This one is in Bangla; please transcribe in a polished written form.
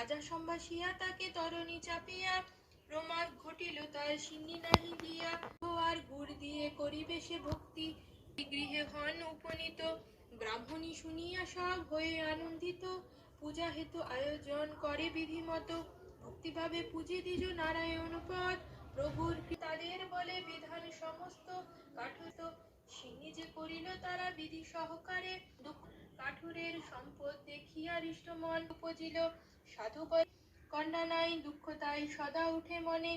রাজা সম্ভাসিয়া তাকে তরণী চাপিয়া প্রমাদ ঘটিল তার সিন্নি নাহি দিয়া। আর গুড় দিয়ে করিবে সে ভক্তি, গৃহে হন উপনীত। ব্রাহ্মণী শুনিয়া সব হয়ে আনন্দিত, পূজা হেতু আয়োজন করে বিধিমত। ভক্তিভাবে পূজে দ্বিজ নারায়ণ পদ, প্রভুর তাদের বলে বিধান সমস্ত। কাঠুত সিন্নি যে করিল তারা বিধি সহকারে, কাঠুরের সম্পদ দেখিয়া হৃষ্টমন উপজিল। সাধু কন্যা নাই দুঃখ তাই সদা উঠে মনে,